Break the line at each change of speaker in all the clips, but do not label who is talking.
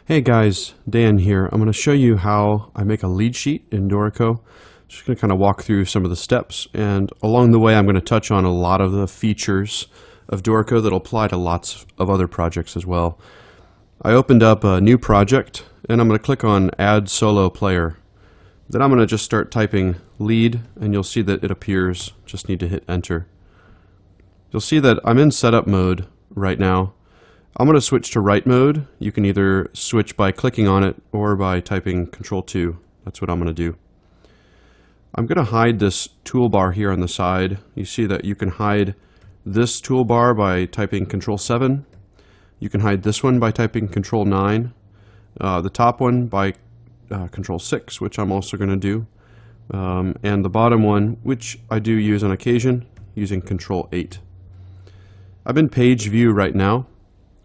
Hey guys, Dan here. I'm going to show you how I make a lead sheet in Dorico. Just going to kind of walk through some of the steps, and along the way I'm going to touch on a lot of the features of Dorico that apply to lots of other projects as well. I opened up a new project and I'm going to click on Add Solo Player. Then I'm going to just start typing lead and you'll see that it appears. Just need to hit enter. You'll see that I'm in setup mode right now. I'm going to switch to write mode. You can either switch by clicking on it or by typing Control 2. That's what I'm going to do. I'm going to hide this toolbar here on the side. You see that you can hide this toolbar by typing Control 7. You can hide this one by typing Control 9. The top one by Control 6, which I'm also going to do. And the bottom one, which I do use on occasion, using Control 8. I'm in page view right now.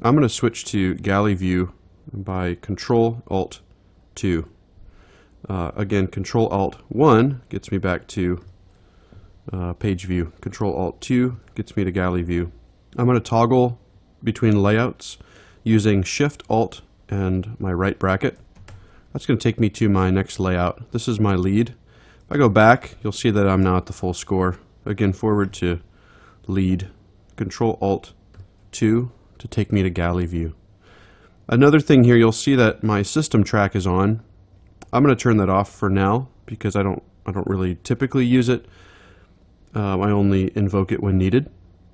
I'm going to switch to galley view by Control Alt 2. Again, Control Alt 1 gets me back to page view. Control Alt 2 gets me to galley view. I'm going to toggle between layouts using Shift Alt and my right bracket. That's going to take me to my next layout. This is my lead. If I go back, you'll see that I'm now at the full score. Again, forward to lead. Control Alt 2 to take me to galley view. Another thing here, you'll see that my system track is on. I'm going to turn that off for now because I don't really typically use it. I only invoke it when needed.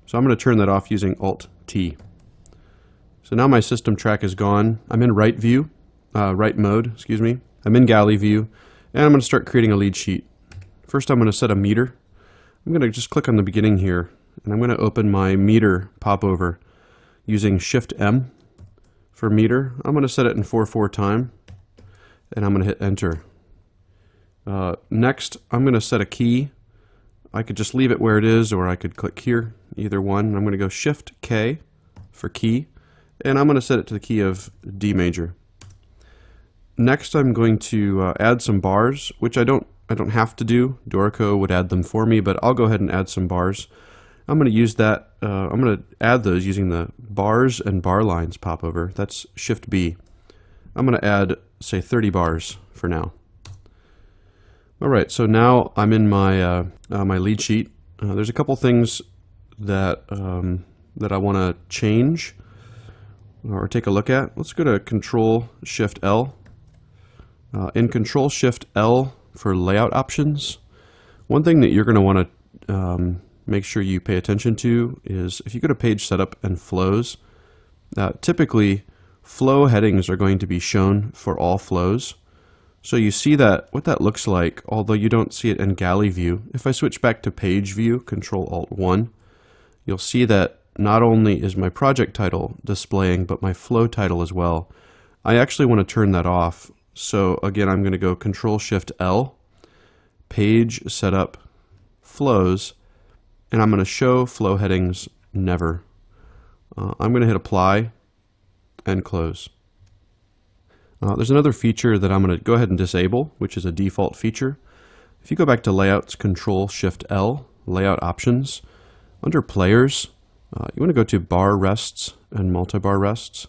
So I'm going to turn that off using Alt T. So now my system track is gone. I'm in write mode, excuse me. I'm in galley view, and I'm going to start creating a lead sheet. First, I'm going to set a meter. I'm going to just click on the beginning here, and I'm going to open my meter popover using Shift M for meter. I'm going to set it in 4/4 time, and I'm going to hit enter. Next, I'm going to set a key. I could just leave it where it is, or I could click here, either one. I'm going to go Shift K for key, and I'm going to set it to the key of D major. Next, I'm going to add some bars, which I don't have to do. Dorico would add them for me, but I'll go ahead and add some bars. I'm going to use that. I'm going to add those using the bars and bar lines popover. That's Shift B. I'm going to add, say, 30 bars for now. All right, so now I'm in my my lead sheet. There's a couple things that that I want to change or take a look at. Let's go to Control Shift L. In Control Shift L for layout options, one thing that you're going to want to make sure you pay attention to is if you go to page setup and flows, typically flow headings are going to be shown for all flows. So you see that what that looks like, although you don't see it in galley view. If I switch back to page view, Control Alt 1, you'll see that not only is my project title displaying, but my flow title as well. I actually want to turn that off. So again, I'm going to go Control Shift L, page setup, flows, and I'm going to show flow headings never. I'm going to hit apply and close. There's another feature that I'm going to go ahead and disable, which is a default feature. If you go back to layouts, Control Shift L, layout options, under players, you want to go to bar rests and multi-bar rests.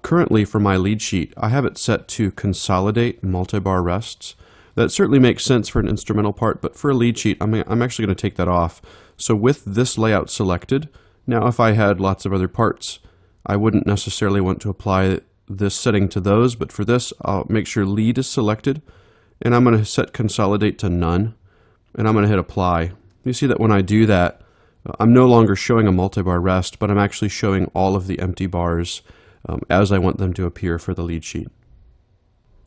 Currently for my lead sheet, I have it set to consolidate multi-bar rests. That certainly makes sense for an instrumental part, but for a lead sheet, I'm actually going to take that off. So with this layout selected, now if I had lots of other parts, I wouldn't necessarily want to apply this setting to those, but for this, I'll make sure lead is selected, and I'm going to set consolidate to none, and I'm going to hit apply. You see that when I do that, I'm no longer showing a multi-bar rest, but I'm actually showing all of the empty bars as I want them to appear for the lead sheet.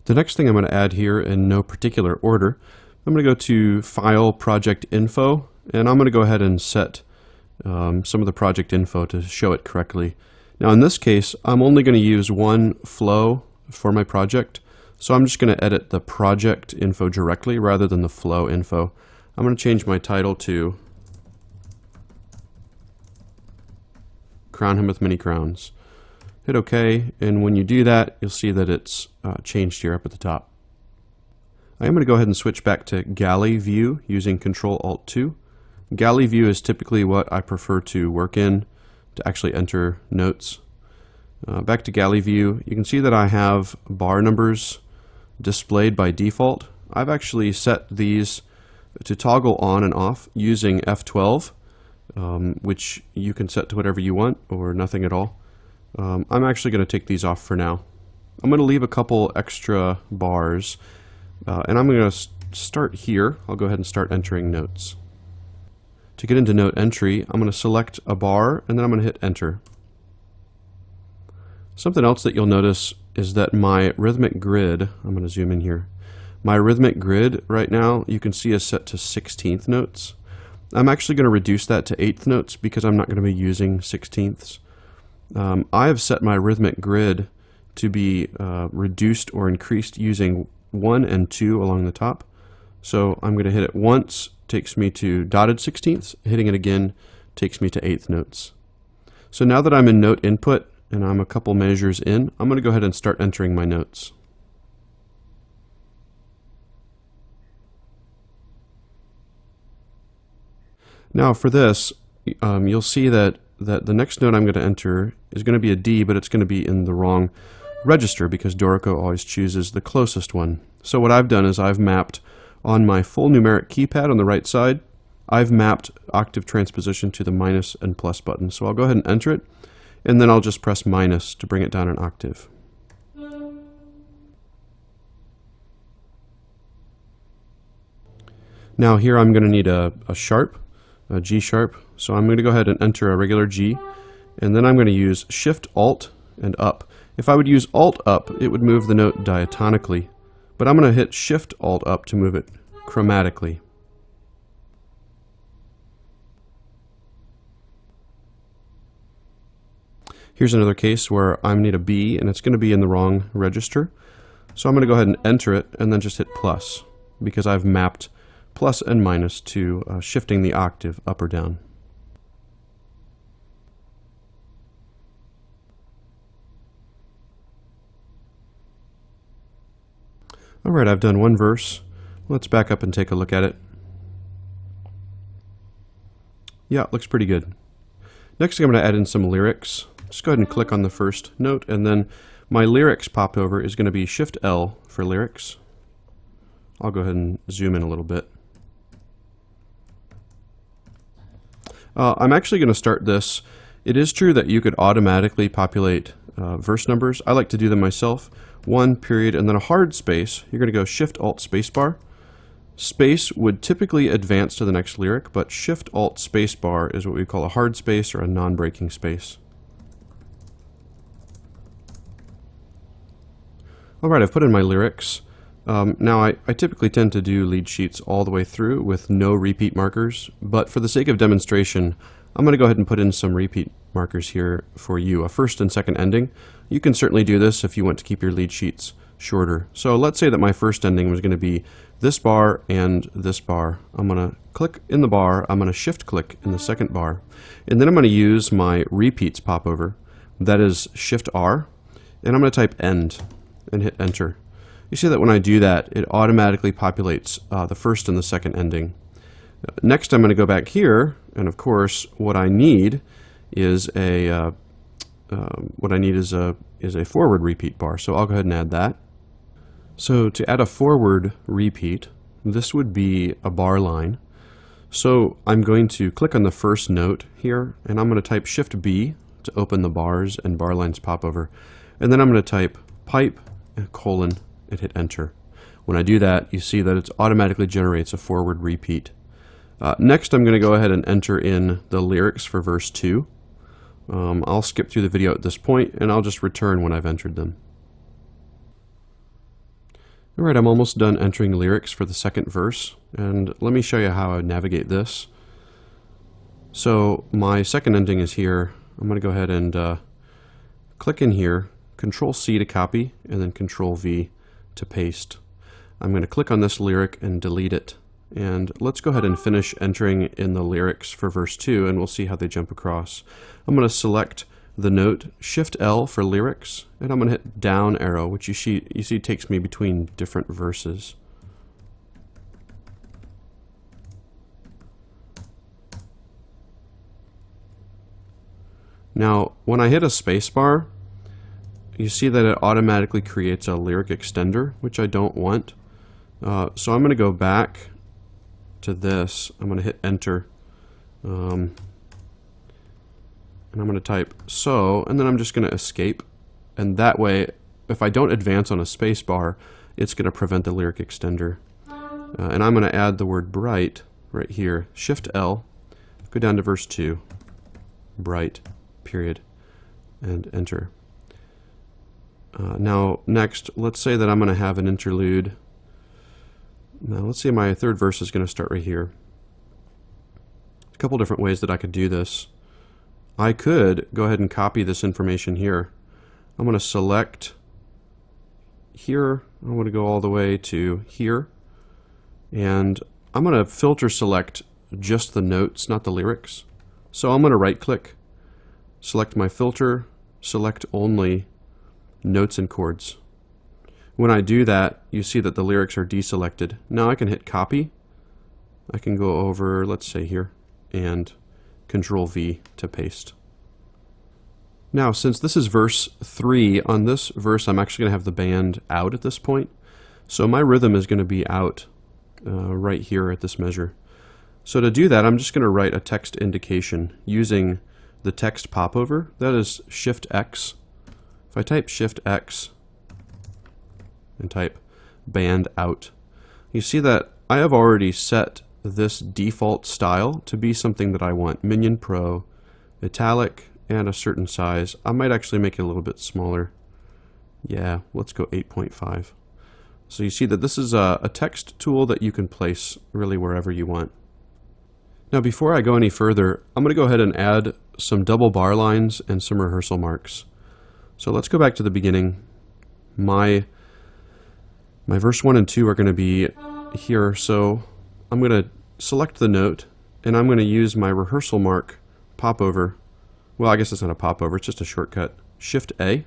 The next thing I'm going to add here in no particular order, I'm going to go to File, Project Info, and I'm going to go ahead and set some of the project info to show it correctly. Now in this case, I'm only going to use one flow for my project, so I'm just going to edit the project info directly rather than the flow info. I'm going to change my title to Crown Him with Many Crowns. Hit OK, and when you do that, you'll see that it's changed here up at the top. I am going to go ahead and switch back to galley view using Control Alt 2. Galley view is typically what I prefer to work in to actually enter notes. Back to galley view, you can see that I have bar numbers displayed by default. I've actually set these to toggle on and off using F12, which you can set to whatever you want or nothing at all. I'm actually going to take these off for now. I'm going to leave a couple extra bars, and I'm going to start here. I'll go ahead and start entering notes. To get into note entry, I'm going to select a bar, and then I'm going to hit enter. Something else that you'll notice is that my rhythmic grid, I'm going to zoom in here, my rhythmic grid right now you can see is set to 16th notes. I'm actually going to reduce that to 8th notes because I'm not going to be using 16ths. I have set my rhythmic grid to be reduced or increased using 1 and 2 along the top. So I'm going to hit it once, takes me to dotted 16ths, hitting it again takes me to 8th notes. So now that I'm in note input, and I'm a couple measures in, I'm going to go ahead and start entering my notes. Now for this, you'll see that the next note I'm going to enter is going to be a D, but it's going to be in the wrong register because Dorico always chooses the closest one. So what I've done is I've mapped on my full numeric keypad on the right side, I've mapped octave transposition to the minus and plus button. So I'll go ahead and enter it, and then I'll just press minus to bring it down an octave. Now here I'm going to need a sharp, a G sharp, so I'm going to go ahead and enter a regular G, and then I'm going to use Shift Alt and up. If I would use Alt up, it would move the note diatonically, but I'm going to hit Shift Alt up to move it chromatically. Here's another case where I need a B and it's going to be in the wrong register. So I'm going to go ahead and enter it and then just hit plus because I've mapped plus and minus to shifting the octave up or down. Alright, I've done one verse. Let's back up and take a look at it. Yeah, it looks pretty good. Next I'm going to add in some lyrics. Just go ahead and click on the first note, and then my lyrics popover is going to be Shift L for lyrics. I'll go ahead and zoom in a little bit. I'm actually going to start this. It is true that you could automatically populate verse numbers. I like to do them myself. 1 period and then a hard space. You're going to go Shift Alt spacebar. Space would typically advance to the next lyric, but Shift Alt spacebar is what we call a hard space or a non-breaking space. Alright, I've put in my lyrics. Now I typically tend to do lead sheets all the way through with no repeat markers, but for the sake of demonstration, I'm going to go ahead and put in some repeat markers here for you, a first and second ending. You can certainly do this if you want to keep your lead sheets shorter. So let's say that my first ending was going to be this bar and this bar. I'm going to click in the bar, I'm going to shift click in the second bar, and then I'm going to use my repeats popover, that is Shift R, and I'm going to type end and hit enter. You see that when I do that, it automatically populates the first and the second ending. Next I'm going to go back here, and of course what I need is a forward repeat bar, so I'll go ahead and add that. So to add a forward repeat, this would be a bar line. So I'm going to click on the first note here, and I'm going to type Shift B to open the bars and bar lines popover, and then I'm going to type pipe colon and hit enter. When I do that, you see that it automatically generates a forward repeat. Next I'm going to go ahead and enter in the lyrics for verse 2. I'll skip through the video at this point and I'll just return when I've entered them. Alright, I'm almost done entering lyrics for the second verse, and let me show you how I navigate this. So my second ending is here. I'm going to go ahead and click in here, Control C to copy, and then Control V to paste. I'm going to click on this lyric and delete it. And let's go ahead and finish entering in the lyrics for verse 2, and we'll see how they jump across. I'm going to select the note, Shift L for lyrics, and I'm going to hit down arrow, which you see takes me between different verses. Now, when I hit a space bar, you see that it automatically creates a lyric extender, which I don't want. So I'm going to go back to this. I'm going to hit enter. And I'm going to type so, and then I'm just going to escape. And that way, if I don't advance on a space bar, it's going to prevent the lyric extender. And I'm going to add the word bright right here. Shift L, go down to verse 2, bright, period, and enter. Now, next, let's say that I'm going to have an interlude. Now, let's say my third verse is going to start right here. A couple different ways that I could do this. I could go ahead and copy this information here. I'm going to select here. I'm going to go all the way to here. And I'm going to filter select just the notes, not the lyrics. So I'm going to right click, select my filter, select only notes and chords. When I do that, you see that the lyrics are deselected. Now I can hit copy. I can go over, let's say here, and Control V to paste. Now, since this is verse 3, on this verse I'm actually going to have the band out at this point. So my rhythm is going to be out right here at this measure. So to do that, I'm just going to write a text indication using the text popover. That is Shift X. If I type Shift X and type band out, you see that I have already set this default style to be something that I want. Minion Pro, italic, and a certain size. I might actually make it a little bit smaller. Yeah, let's go 8.5. So you see that this is a text tool that you can place really wherever you want. Now before I go any further, I'm going to go ahead and add some double bar lines and some rehearsal marks. So let's go back to the beginning. My verse 1 and 2 are going to be here, so I'm going to select the note, and I'm going to use my rehearsal mark popover. Well, I guess it's not a popover, it's just a shortcut. Shift A.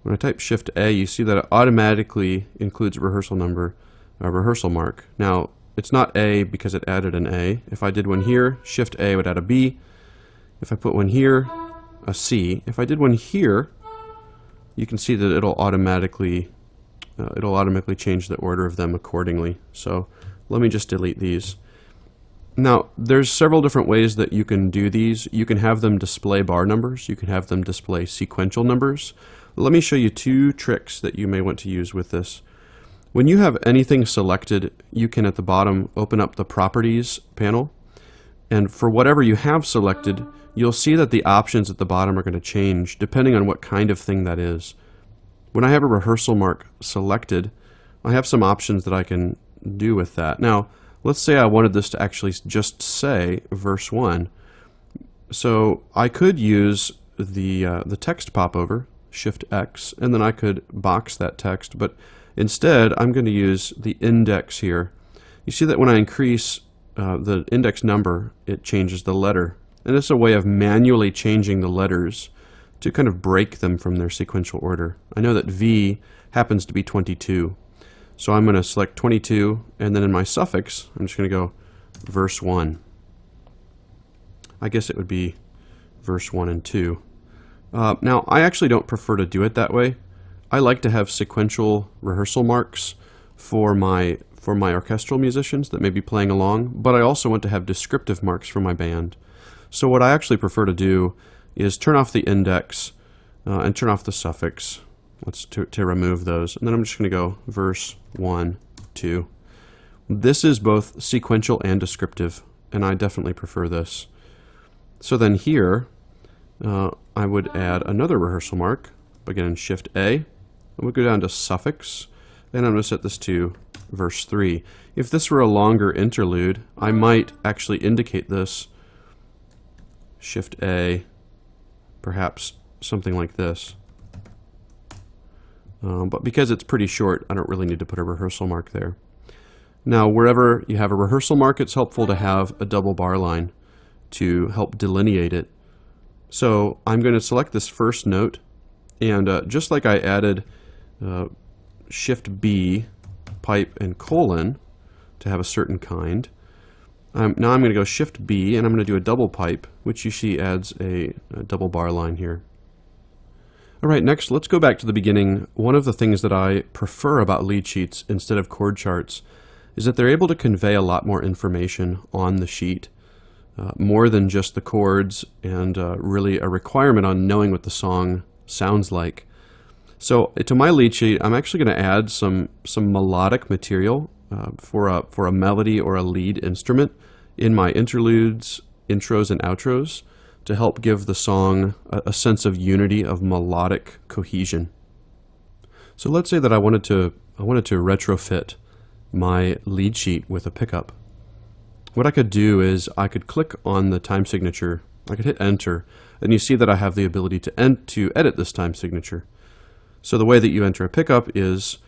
When I type Shift A, you see that it automatically includes a rehearsal number, a rehearsal mark. Now, it's not A because it added an A. If I did one here, Shift A would add a B. If I put one here, a C. If I did one here, you can see that it'll automatically change the order of them accordingly. So let me just delete these. Now, there's several different ways that you can do these. You can have them display bar numbers. You can have them display sequential numbers. Let me show you two tricks that you may want to use with this. When you have anything selected, you can at the bottom open up the Properties panel. And for whatever you have selected, you'll see that the options at the bottom are going to change depending on what kind of thing that is. When I have a rehearsal mark selected, I have some options that I can do with that. Now, let's say I wanted this to actually just say verse 1. So I could use the text popover, Shift X, and then I could box that text, but instead I'm going to use the index here. You see that when I increase the index number, it changes the letter. And it's a way of manually changing the letters to kind of break them from their sequential order. I know that V happens to be 22. So I'm going to select 22, and then in my suffix, I'm just going to go verse 1. I guess it would be verse 1 and 2. Now, I actually don't prefer to do it that way. I like to have sequential rehearsal marks for my orchestral musicians that may be playing along, but I also want to have descriptive marks for my band. So what I actually prefer to do is turn off the index and turn off the suffix. Let's to remove those, and then I'm just going to go verse 1, 2. This is both sequential and descriptive, and I definitely prefer this. So then here, I would add another rehearsal mark. Again, Shift A. And we'll go down to suffix, and I'm going to set this to verse 3. If this were a longer interlude, I might actually indicate this. Shift A, perhaps something like this. But because it's pretty short, I don't really need to put a rehearsal mark there. Now, wherever you have a rehearsal mark, it's helpful to have a double bar line to help delineate it. So I'm going to select this first note, and just like I added Shift B, pipe, and colon to have a certain kind, now I'm going to go Shift B, and I'm going to do a double pipe, which you see adds a double bar line here. All right, next let's go back to the beginning. One of the things that I prefer about lead sheets instead of chord charts is that they're able to convey a lot more information on the sheet, more than just the chords, and really a requirement on knowing what the song sounds like. So to my lead sheet, I'm actually going to add some melodic material for a melody or a lead instrument in my interludes, intros, and outros to help give the song a sense of unity, of melodic cohesion. So let's say that I wanted to retrofit my lead sheet with a pickup. What I could do is I could click on the time signature, I could hit enter, and you see that I have the ability to edit this time signature. So the way that you enter a pickup is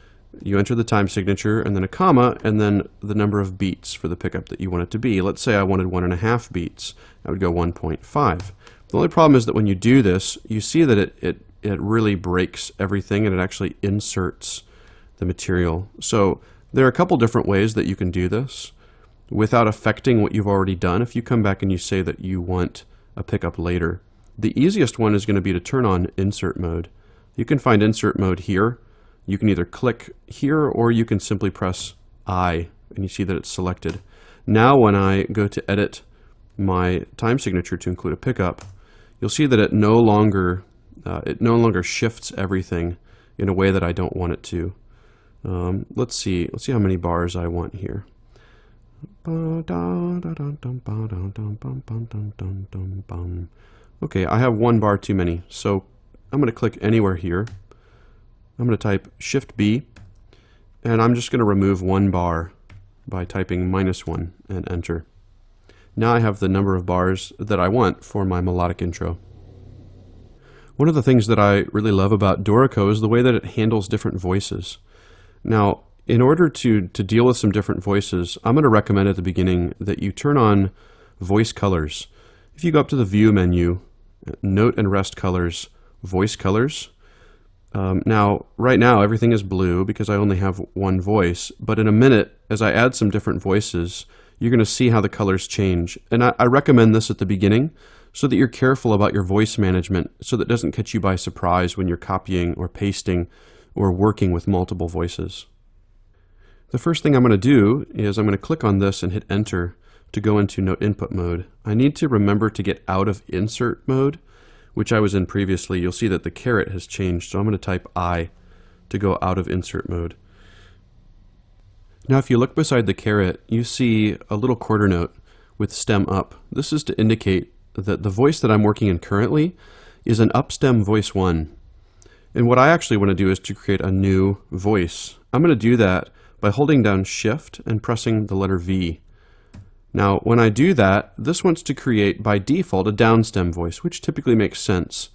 you enter the time signature and then a comma and then the number of beats for the pickup that you want it to be. Let's say I wanted 1.5 beats. I would go 1.5. The only problem is that when you do this, you see that it really breaks everything and it actually inserts the material. So there are a couple different ways that you can do this without affecting what you've already done. If you come back and you say that you want a pickup later, the easiest one is going to be to turn on insert mode. You can find insert mode here. You can either click here or you can simply press I and you see that it's selected. Now when I go to edit my time signature to include a pickup, you'll see that it no longer shifts everything in a way that I don't want it to. Let's see how many bars I want here. Okay, I have 1 bar too many, so I'm going to click anywhere here. I'm going to type Shift B, and I'm just going to remove 1 bar by typing -1 and enter. Now I have the number of bars that I want for my melodic intro. One of the things that I really love about Dorico is the way that it handles different voices. Now, in order to deal with some different voices, I'm going to recommend at the beginning that you turn on voice colors. If you go up to the View menu, Note and Rest Colors, Voice Colors. Now, right now, everything is blue because I only have 1 voice, but in a minute, as I add some different voices, you're going to see how the colors change. And I recommend this at the beginning so that you're careful about your voice management so that it doesn't catch you by surprise when you're copying or pasting or working with multiple voices. The first thing I'm going to do is I'm going to click on this and hit enter to go into note input mode. I need to remember to get out of insert mode, which I was in previously. You'll see that the caret has changed, so I'm going to type I to go out of insert mode. Now if you look beside the caret, you see a little quarter note with stem up. This is to indicate that the voice that I'm working in currently is an up stem voice 1. And what I actually want to do is to create a new voice. I'm going to do that by holding down Shift and pressing the letter V. Now, when I do that, this wants to create, by default, a downstem voice, which typically makes sense.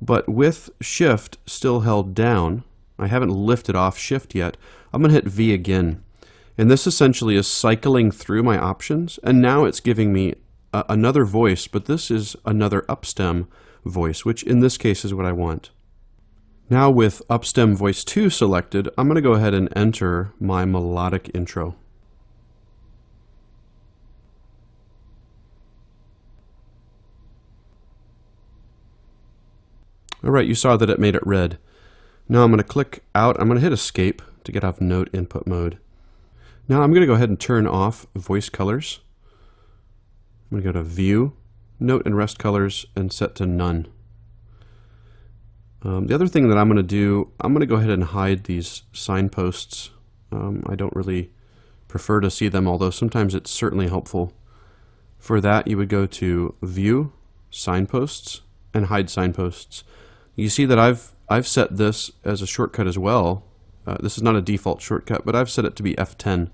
But with Shift still held down, I haven't lifted off Shift yet, I'm going to hit V again. And this essentially is cycling through my options, and now it's giving me another voice, but this is another upstem voice, which in this case is what I want. Now with upstem voice 2 selected, I'm going to go ahead and enter my melodic intro. Alright, you saw that it made it red. Now I'm going to click out, I'm going to hit escape to get off note input mode. Now I'm going to go ahead and turn off voice colors. I'm going to go to View, Note and Rest Colors, and set to None. The other thing that I'm going to do, I'm going to go ahead and hide these signposts. I don't really prefer to see them, although sometimes it's certainly helpful. For that, you would go to View, Signposts, and Hide Signposts. You see that I've set this as a shortcut as well. This is not a default shortcut, but I've set it to be F10.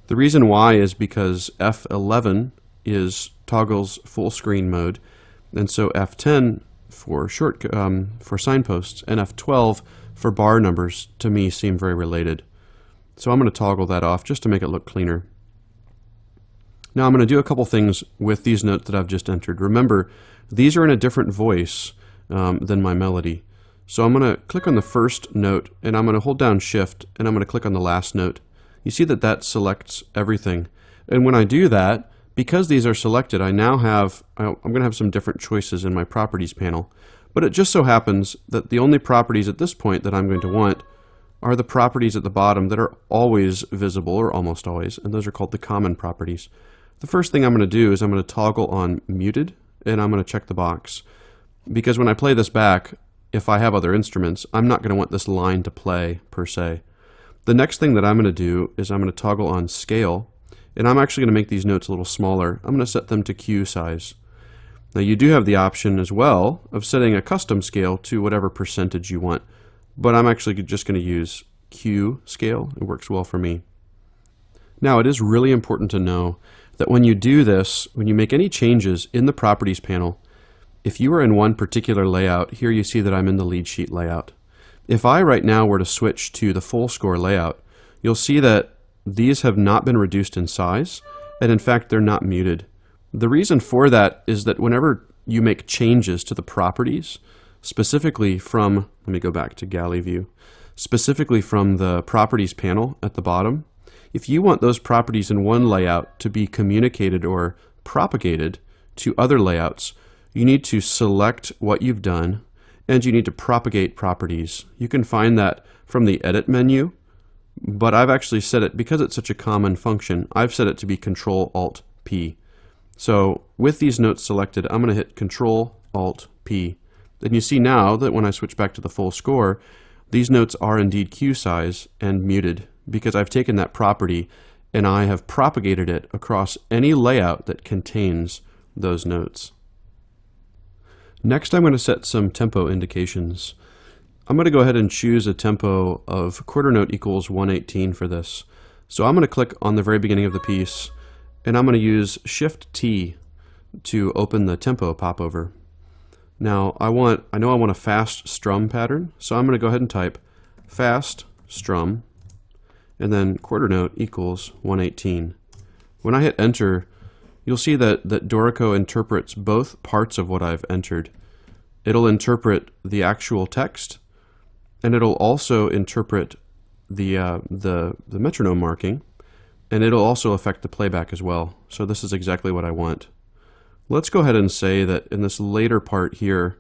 The reason why is because F11 is toggles full screen mode, and so F10 for signposts and F12 for bar numbers to me seem very related. So I'm going to toggle that off just to make it look cleaner. Now I'm going to do a couple things with these notes that I've just entered. Remember, these are in a different voice than my melody. So I'm going to click on the first note and I'm going to hold down Shift and I'm going to click on the last note. You see that that selects everything. And when I do that, because these are selected, I'm going to have some different choices in my properties panel. But it just so happens that the only properties at this point that I'm going to want are the properties at the bottom that are always visible, or almost always, and those are called the common properties. The first thing I'm going to do is I'm going to toggle on muted, and I'm going to check the box. Because when I play this back, if I have other instruments, I'm not going to want this line to play, per se. The next thing that I'm going to do is I'm going to toggle on scale, and I'm actually going to make these notes a little smaller. I'm going to set them to Q size. Now you do have the option as well of setting a custom scale to whatever percentage you want, but I'm actually just going to use Q scale. It works well for me. Now it is really important to know that when you do this, when you make any changes in the properties panel, if you are in one particular layout, here you see that I'm in the lead sheet layout. If I right now were to switch to the full score layout, you'll see that these have not been reduced in size, and in fact they're not muted. The reason for that is that whenever you make changes to the properties, specifically from, let me go back to galley view, specifically from the properties panel at the bottom, if you want those properties in one layout to be communicated or propagated to other layouts, you need to select what you've done and you need to propagate properties. You can find that from the edit menu, but I've actually set it, because it's such a common function, I've set it to be Control-Alt-P. So with these notes selected, I'm going to hit Control-Alt-P. And you see now that when I switch back to the full score, these notes are indeed Q size and muted, because I've taken that property and I have propagated it across any layout that contains those notes. Next, I'm going to set some tempo indications. I'm going to go ahead and choose a tempo of quarter note equals 118 for this. So I'm going to click on the very beginning of the piece, and I'm going to use Shift-T to open the tempo popover. Now I know I want a fast strum pattern, so I'm going to go ahead and type fast strum and then quarter note equals 118. When I hit enter, you'll see that Dorico interprets both parts of what I've entered. It'll interpret the actual text, and it'll also interpret the metronome marking, and it'll also affect the playback as well. So this is exactly what I want. Let's go ahead and say that in this later part here,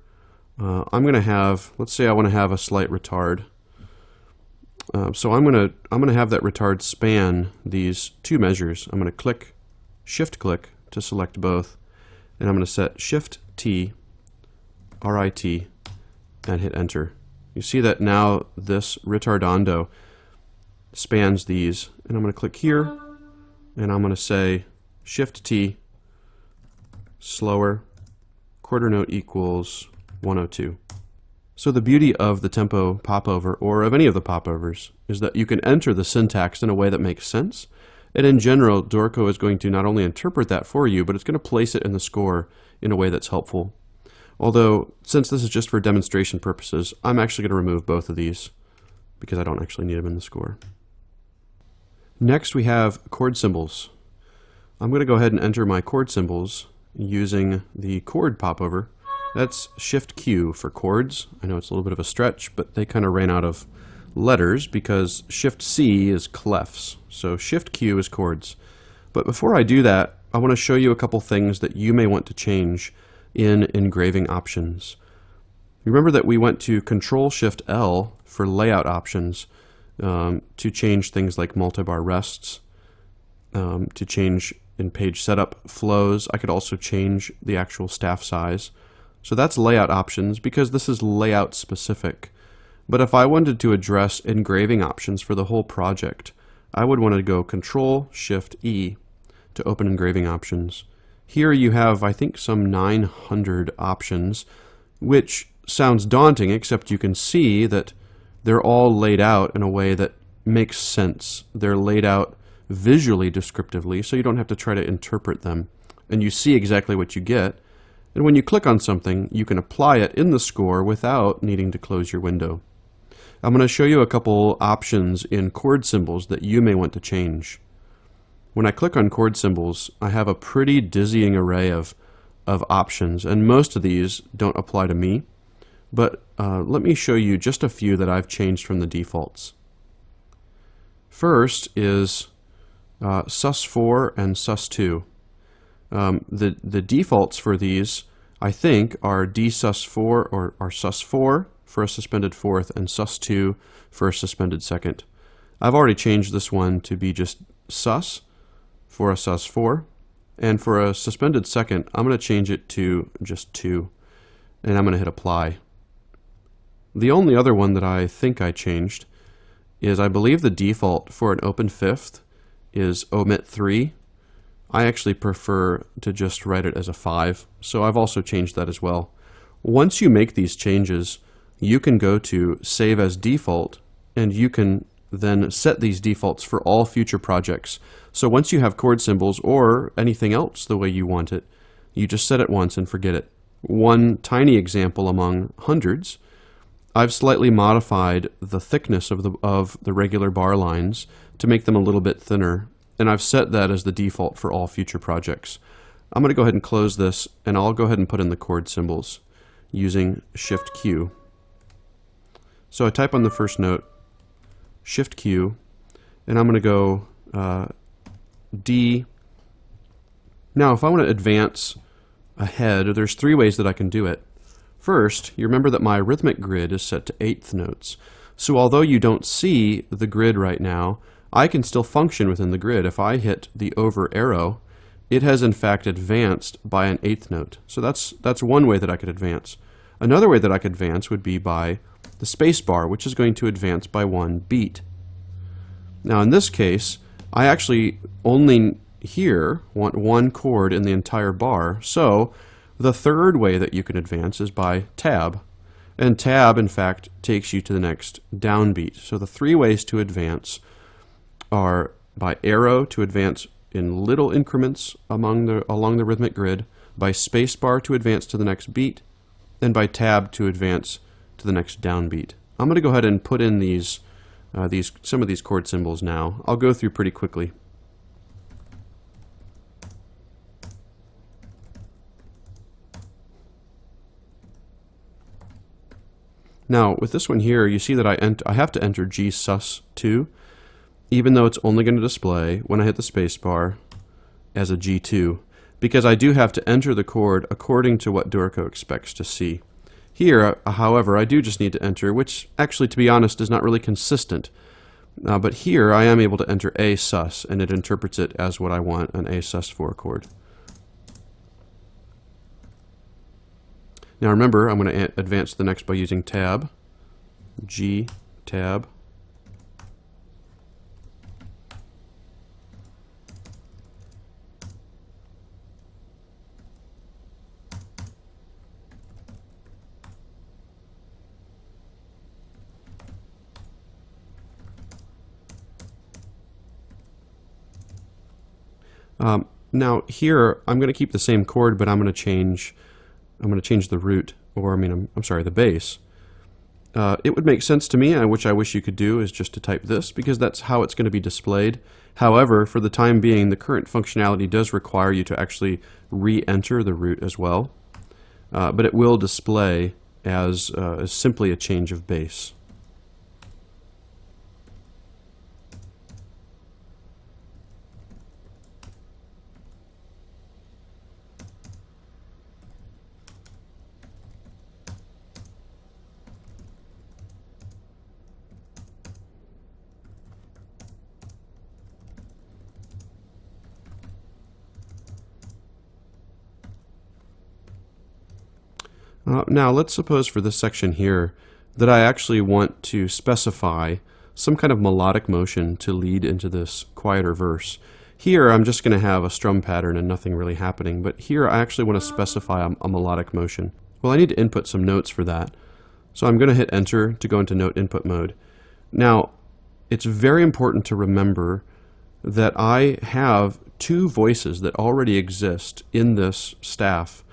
I'm going to have, let's say I want to have a slight retard. So I'm going to have that retard span these two measures. I'm going to click, shift click to select both, and I'm going to set Shift-T, R-I-T, and hit enter. You see that now this retardando spans these, and I'm going to click here, and I'm going to say Shift-T, slower, quarter note equals 102. So the beauty of the tempo popover, or of any of the popovers, is that you can enter the syntax in a way that makes sense, and in general Dorico is going to not only interpret that for you, but it's going to place it in the score in a way that's helpful. Although, since this is just for demonstration purposes, I'm actually going to remove both of these because I don't actually need them in the score. Next we have chord symbols. I'm going to go ahead and enter my chord symbols using the chord popover. That's Shift-Q for chords. I know it's a little bit of a stretch, but they kind of ran out of letters because Shift-C is clefs. So Shift-Q is chords. But before I do that, I want to show you a couple things that you may want to change in engraving options. Remember that we went to Control-Shift-L for layout options to change things like multi-bar rests, to change in page setup flows. I could also change the actual staff size. So that's layout options because this is layout specific. But if I wanted to address engraving options for the whole project, I would want to go Control-Shift-E to open engraving options. Here you have, I think, some 900 options, which sounds daunting, except you can see that they're all laid out in a way that makes sense. They're laid out visually descriptively, so you don't have to try to interpret them. And you see exactly what you get. And when you click on something, you can apply it in the score without needing to close your window. I'm going to show you a couple options in chord symbols that you may want to change. When I click on chord symbols, I have a pretty dizzying array of options, and most of these don't apply to me. But let me show you just a few that I've changed from the defaults. First is sus4 and sus2. The defaults for these I think, are D sus4 or sus4 for a suspended fourth and sus2 for a suspended second. I've already changed this one to be just sus for a sus4, and for a suspended second I'm going to change it to just 2, and I'm going to hit apply. The only other one that I think I changed is, I believe the default for an open fifth is omit 3. I actually prefer to just write it as a 5, so I've also changed that as well. Once you make these changes, you can go to Save as Default, and you can then set these defaults for all future projects. So once you have chord symbols or anything else the way you want it, you just set it once and forget it. One tiny example among hundreds, I've slightly modified the thickness of the regular bar lines to make them a little bit thinner, and I've set that as the default for all future projects. I'm going to go ahead and close this, and I'll go ahead and put in the chord symbols using Shift Q. So I type on the first note, Shift Q, and I'm going to go D. Now if I want to advance ahead, there's 3 ways that I can do it. First, you remember that my rhythmic grid is set to 1/8 notes. So although you don't see the grid right now, I can still function within the grid. If I hit the over arrow, it has in fact advanced by an 1/8 note. So that's one way that I could advance. Another way that I could advance would be by the space bar, which is going to advance by 1 beat. Now in this case, I actually only here want 1 chord in the entire bar, so the third way that you can advance is by tab. And tab, in fact, takes you to the next downbeat. So the 3 ways to advance are by arrow to advance in little increments along the rhythmic grid, by spacebar to advance to the next beat, and by tab to advance to the next downbeat. I'm going to go ahead and put in some of these chord symbols now. I'll go through pretty quickly. Now with this one here, you see that I have to enter G sus2, even though it's only going to display when I hit the spacebar as a G2, because I do have to enter the chord according to what Dorico expects to see. Here, however, I do just need to enter, which actually, to be honest, is not really consistent. But here I am able to enter A sus, and it interprets it as what I want, an A sus4 chord. Now remember, I'm going to advance the next by using tab, G, tab. Now here I'm going to keep the same chord, but I'm going to change the root, or I'm sorry, the bass. It would make sense to me, which I wish you could do, is just to type this, because that's how it's going to be displayed. However, for the time being, the current functionality does require you to actually re-enter the root as well, but it will display as simply a change of bass. Now let's suppose for this section here that I actually want to specify some kind of melodic motion to lead into this quieter verse. Here I'm just going to have a strum pattern and nothing really happening, but here I actually want to specify a melodic motion. Well, I need to input some notes for that. So I'm going to hit enter to go into note input mode. Now it's very important to remember that I have 2 voices that already exist in this staff.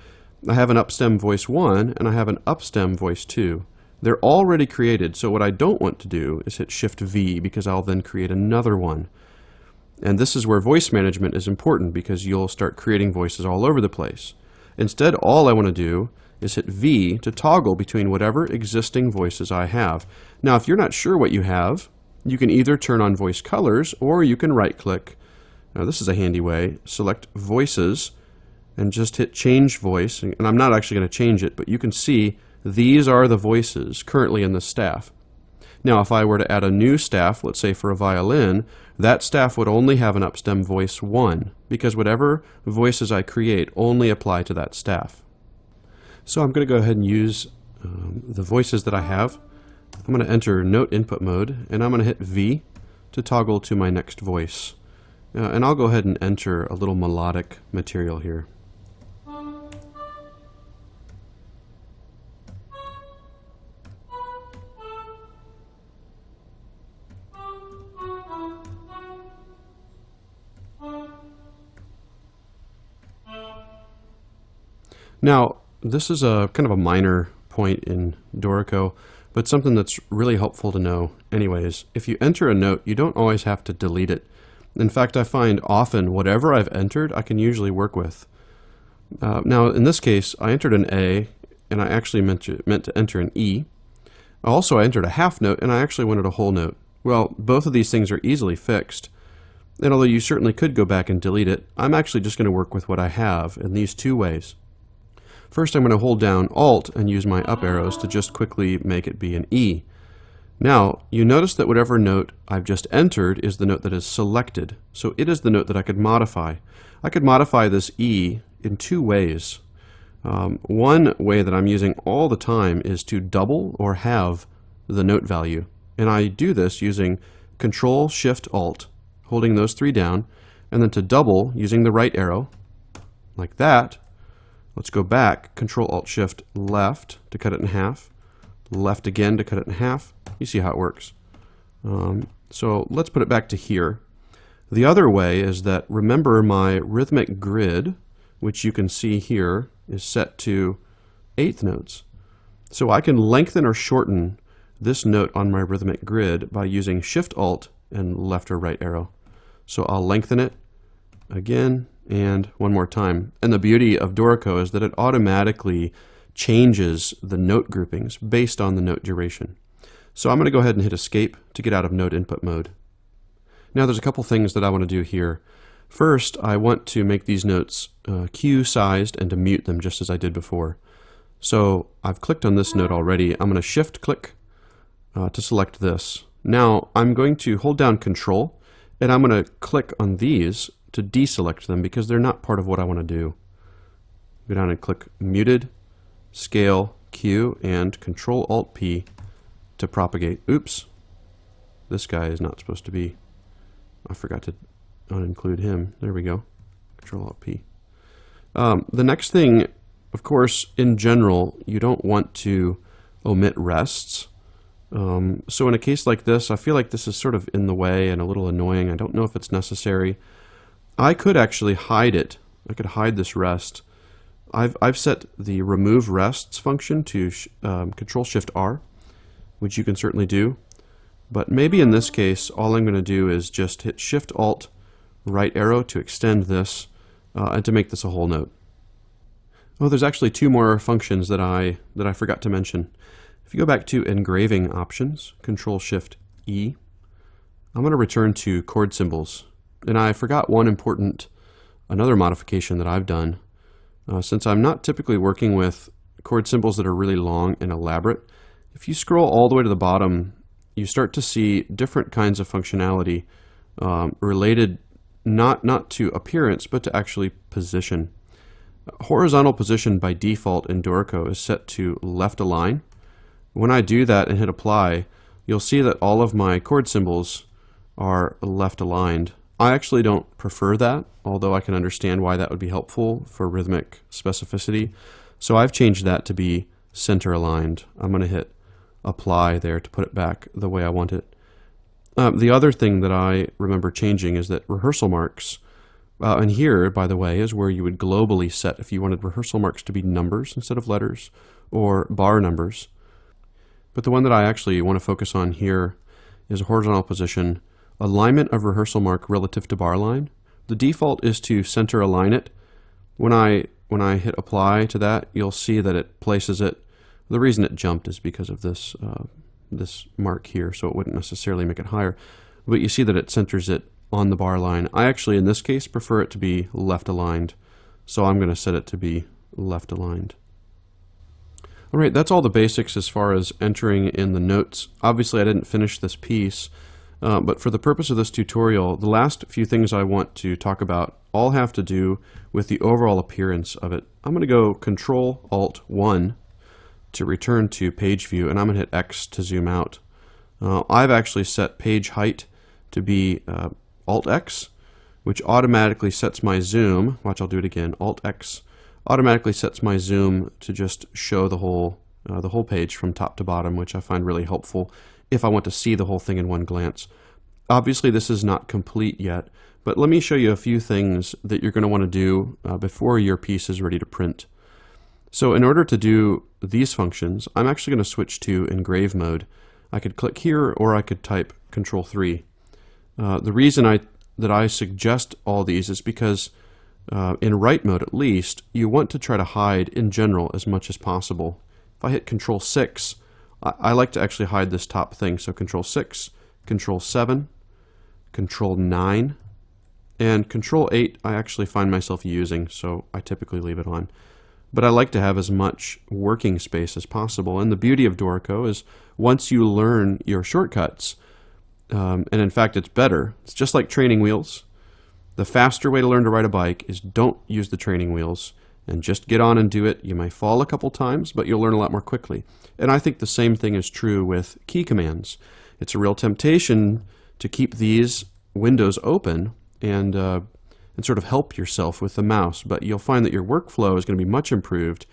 I have an upstem voice 1 and I have an upstem voice 2. They're already created, so what I don't want to do is hit Shift V, because I'll then create another one. And this is where voice management is important, because you'll start creating voices all over the place. Instead, all I want to do is hit V to toggle between whatever existing voices I have. Now if you're not sure what you have, you can either turn on voice colors, or you can right click. Now this is a handy way. Select voices, and just hit change voice, and I'm not actually going to change it, but you can see these are the voices currently in the staff. Now if I were to add a new staff, let's say for a violin, that staff would only have an upstem voice 1, because whatever voices I create only apply to that staff. So I'm going to go ahead and use the voices that I have. I'm going to enter note input mode, and I'm going to hit V to toggle to my next voice. And I'll go ahead and enter a little melodic material here. Now, this is a kind of a minor point in Dorico, but something that's really helpful to know anyways. If you enter a note, you don't always have to delete it. In fact, I find often whatever I've entered, I can usually work with. Now, in this case, I entered an A, and I actually meant to enter an E. Also, I entered a half note, and I actually wanted a whole note. Well, both of these things are easily fixed. And although you certainly could go back and delete it, I'm actually just going to work with what I have in these two ways. First, I'm going to hold down Alt and use my up arrows to just quickly make it be an E. Now, you notice that whatever note I've just entered is the note that is selected. So it is the note that I could modify. I could modify this E in two ways. One way that I'm using all the time is to double or halve the note value. And I do this using Control, Shift, Alt, holding those three down, and then to double using the right arrow, like that. Let's go back, Control, Alt, Shift, left to cut it in half, left again to cut it in half. You see how it works. So let's put it back to here. The other way is that, remember, my rhythmic grid, which you can see here, is set to eighth notes. So I can lengthen or shorten this note on my rhythmic grid by using Shift, Alt, and left or right arrow. So I'll lengthen it again, and one more time. And the beauty of Dorico is that it automatically changes the note groupings based on the note duration. So I'm going to go ahead and hit Escape to get out of note input mode. Now there's a couple things that I want to do here. First, I want to make these notes cue sized and to mute them just as I did before. So I've clicked on this note already. I'm going to shift click to select this. Now I'm going to hold down Control, and I'm going to click on these to deselect them because they're not part of what I want to do. Go down and click Muted, Scale, Q, and Control Alt P to propagate. Oops, this guy is not supposed to be. I forgot to uninclude him. There we go. Control Alt P. The next thing, of course, in general, you don't want to omit rests. So in a case like this, I feel like this is sort of in the way and a little annoying. I don't know if it's necessary. I could actually hide it. I could hide this rest. I've set the remove rests function to Control Shift R, which you can certainly do. But maybe in this case, all I'm going to do is just hit Shift Alt right arrow to extend this and to make this a whole note. Oh, there's actually two more functions that I forgot to mention. If you go back to engraving options, Control Shift E, I'm going to return to chord symbols. And I forgot another modification that I've done. Since I'm not typically working with chord symbols that are really long and elaborate, if you scroll all the way to the bottom, you start to see different kinds of functionality related not to appearance, but to actually position. Horizontal position by default in Dorico is set to left align. When I do that and hit apply, you'll see that all of my chord symbols are left aligned. I actually don't prefer that, although I can understand why that would be helpful for rhythmic specificity. So I've changed that to be center aligned. I'm going to hit apply there to put it back the way I want it. The other thing that I remember changing is that rehearsal marks, and here, by the way, is where you would globally set if you wanted rehearsal marks to be numbers instead of letters, or bar numbers. But the one that I actually want to focus on here is horizontal position, alignment of rehearsal mark relative to bar line. The default is to center align it. When I hit apply to that, you'll see that it places it. The reason it jumped is because of this this mark here, so it wouldn't necessarily make it higher. But you see that it centers it on the bar line. I actually, in this case, prefer it to be left aligned. so I'm going to set it to be left aligned. Alright, that's all the basics as far as entering in the notes. Obviously I didn't finish this piece, but for the purpose of this tutorial, the last few things I want to talk about all have to do with the overall appearance of it. I'm going to go Control-Alt-1 to return to page view, and I'm going to hit X to zoom out. I've actually set page height to be Alt-X, which automatically sets my zoom. Watch, I'll do it again. Alt-X automatically sets my zoom to just show the whole page from top to bottom, which I find really helpful if I want to see the whole thing in one glance. Obviously this is not complete yet, but let me show you a few things that you're going to want to do before your piece is ready to print. So in order to do these functions, I'm actually going to switch to engrave mode. I could click here, or I could type Control-3. The reason that I suggest all these is because in write mode at least, you want to try to hide in general as much as possible. If I hit Control-6, I like to actually hide this top thing. So Control-6, Control-7, Control-9, and Control-8 I actually find myself using, so I typically leave it on. But I like to have as much working space as possible. And the beauty of Dorico is once you learn your shortcuts, and in fact it's better, it's just like training wheels. The faster way to learn to ride a bike is don't use the training wheels and just get on and do it. You may fall a couple times, but you'll learn a lot more quickly. And I think the same thing is true with key commands. It's a real temptation to keep these windows open and sort of help yourself with the mouse, but you'll find that your workflow is going to be much improved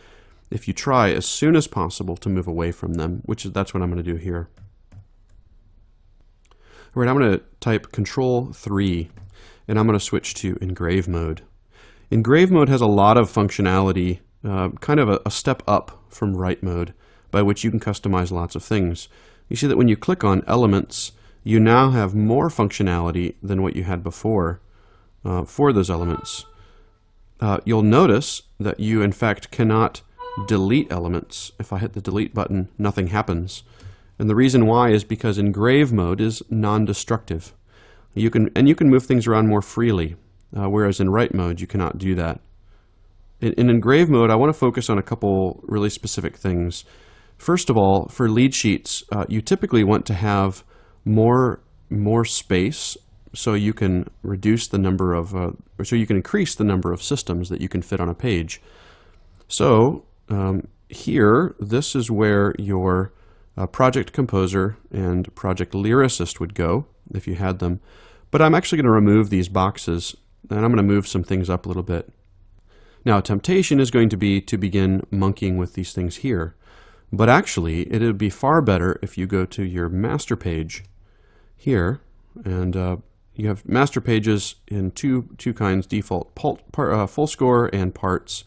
if you try as soon as possible to move away from them, that's what I'm going to do here. All right, I'm going to type Control-3. And I'm going to switch to engrave mode. Engrave mode has a lot of functionality, kind of a step up from write mode, by which you can customize lots of things. You see that when you click on elements, you now have more functionality than what you had before for those elements. You'll notice that you in fact cannot delete elements. If I hit the delete button, nothing happens. And the reason why is because engrave mode is non-destructive. You can move things around more freely, whereas in write mode you cannot do that. In engrave mode, I want to focus on a couple really specific things. First of all, for lead sheets, you typically want to have more space, so you can reduce the number of, or so you can increase the number of systems that you can fit on a page. So here, this is where your project composer and project lyricist would go if you had them. But I'm actually going to remove these boxes, and I'm going to move some things up a little bit. Now, temptation is going to be to begin monkeying with these things here. But actually, it would be far better if you go to your master page here, and you have master pages in two kinds, default, full score and parts.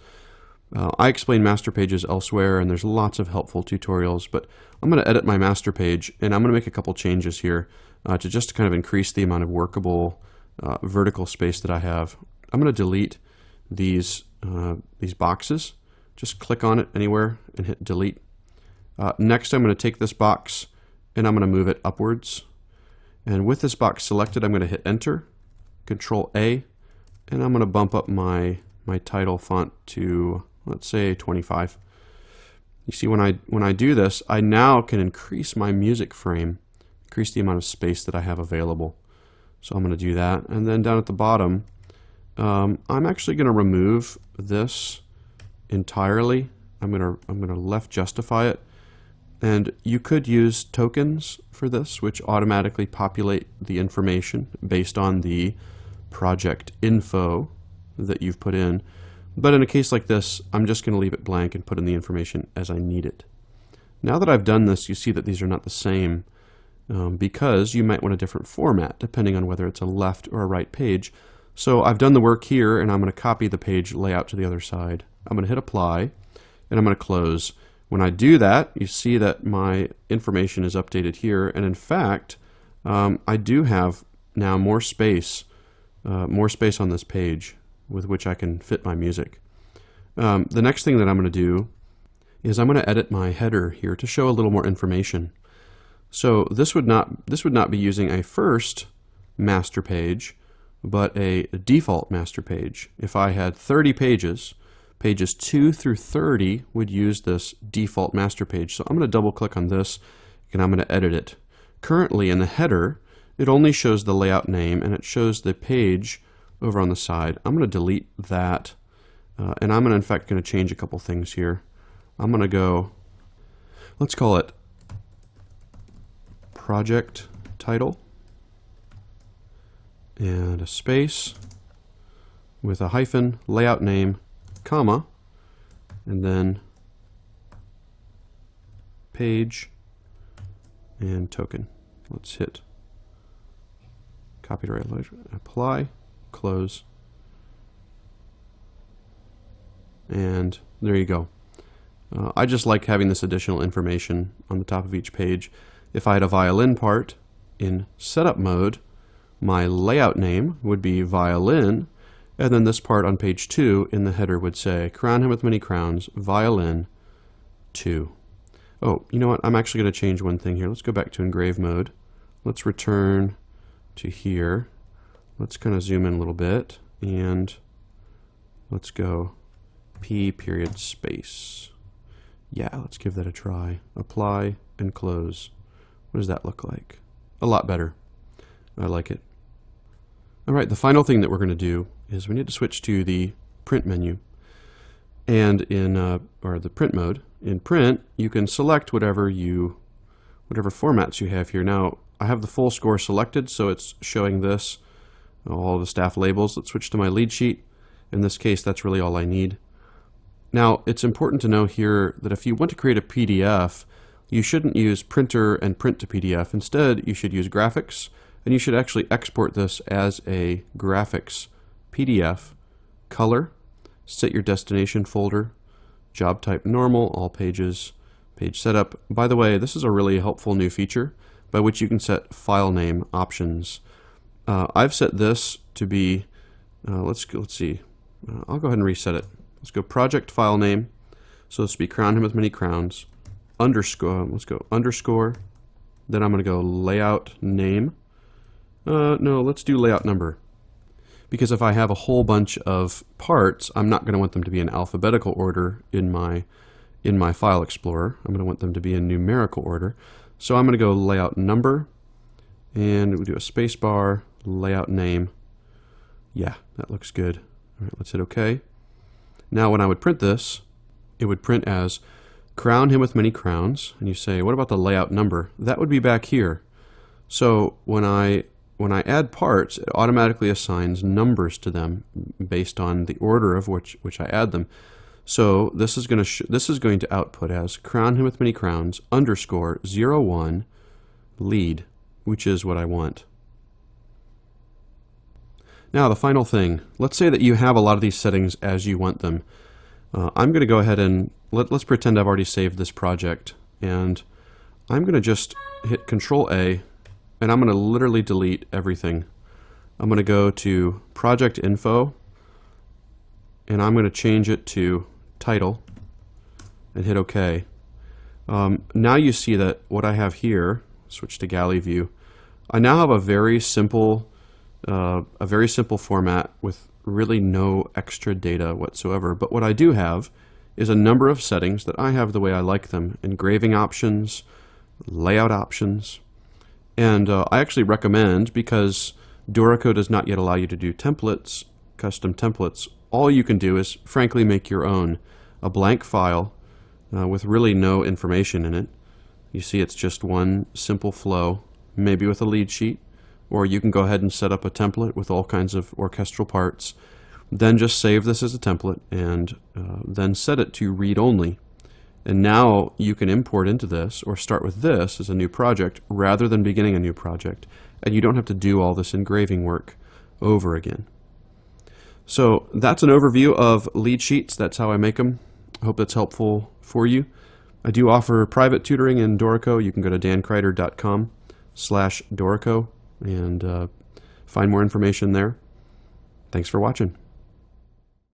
I explain master pages elsewhere, and there's lots of helpful tutorials, but I'm going to edit my master page, and I'm going to make a couple changes here to just kind of increase the amount of workable vertical space that I have. I'm going to delete these boxes. Just click on it anywhere and hit delete. Next, I'm going to take this box and I'm going to move it upwards. And with this box selected, I'm going to hit enter, Control-A, and I'm going to bump up my title font to, let's say, 25. You see, when I do this, I now can increase my music frame, increase the amount of space that I have available. So I'm going to do that. And then down at the bottom, I'm actually going to remove this entirely. I'm going to left justify it. And you could use tokens for this, which automatically populate the information based on the project info that you've put in. But in a case like this, I'm just going to leave it blank and put in the information as I need it. Now that I've done this, you see that these are not the same because you might want a different format depending on whether it's a left or a right page. So I've done the work here, and I'm going to copy the page layout to the other side. I'm going to hit apply, and I'm going to close. When I do that, you see that my information is updated here, and in fact, I do have now more space on this page with which I can fit my music. The next thing that I'm going to do is I'm going to edit my header here to show a little more information. So this would not be using a first master page, but a default master page. If I had 30 pages, pages 2 through 30 would use this default master page. So I'm going to double click on this and I'm going to edit it. Currently in the header, it only shows the layout name and it shows the page over on the side. I'm going to delete that and I'm in fact going to change a couple things here. I'm going to go, let's call it project title and a space with a hyphen, layout name, comma, and then page and token. Let's hit copyright, apply, close, and there you go. I just like having this additional information on the top of each page. If I had a violin part in setup mode, my layout name would be violin, and then this part on page 2 in the header would say, crown him with many crowns, violin 2. Oh, you know what? I'm actually going to change one thing here. Let's go back to engrave mode. Let's return to here. Let's kind of zoom in a little bit, and let's go P period space. Yeah, let's give that a try. Apply and close. What does that look like? A lot better. I like it. Alright, the final thing that we're going to do is we need to switch to the print menu. And in, or the print mode. In print, you can select whatever formats you have here. Now, I have the full score selected, so it's showing this, all the staff labels. Let's switch to my lead sheet. In this case, that's really all I need. Now, it's important to know here that if you want to create a PDF, you shouldn't use printer and print to PDF. Instead, you should use graphics, and you should actually export this as a graphics PDF, color, set your destination folder, job type normal, all pages, page setup. By the way, this is a really helpful new feature by which you can set file name options. I've set this to be, let's see, I'll go ahead and reset it. Let's go project file name, so this will be crown him with many crowns, underscore, let's go underscore, then I'm going to go layout name. No, let's do layout number. Because if I have a whole bunch of parts, I'm not going to want them to be in alphabetical order in my file explorer. I'm going to want them to be in numerical order. So I'm going to go layout number, and we'll do a space bar, layout name. Yeah, that looks good. All right, let's hit OK. Now when I would print this, it would print as crown him with many crowns, and you say, what about the layout number? That would be back here. So when I add parts, it automatically assigns numbers to them based on the order of which I add them. So this is going to output as crown him with many crowns underscore 01 lead, which is what I want. Now the final thing, let's say that you have a lot of these settings as you want them. I'm going to go ahead and let's pretend I've already saved this project, and I'm going to just hit Control A, and I'm going to literally delete everything. I'm going to go to project info, and I'm going to change it to title and hit OK. Now you see that what I have here, switch to galley view, I now have a very simple format with really no extra data whatsoever. But what I do have is a number of settings that I have the way I like them. Engraving options, layout options, and I actually recommend, because Dorico does not yet allow you to do templates, custom templates, all you can do is frankly make your own. A blank file with really no information in it. You see it's just one simple flow, maybe with a lead sheet, or you can go ahead and set up a template with all kinds of orchestral parts. Then just save this as a template and then set it to read only. And now you can import into this or start with this as a new project rather than beginning a new project. And you don't have to do all this engraving work over again. So that's an overview of lead sheets. That's how I make them. I hope that's helpful for you. I do offer private tutoring in Dorico. You can go to dankreider.com/Dorico and find more information there. Thanks for watching.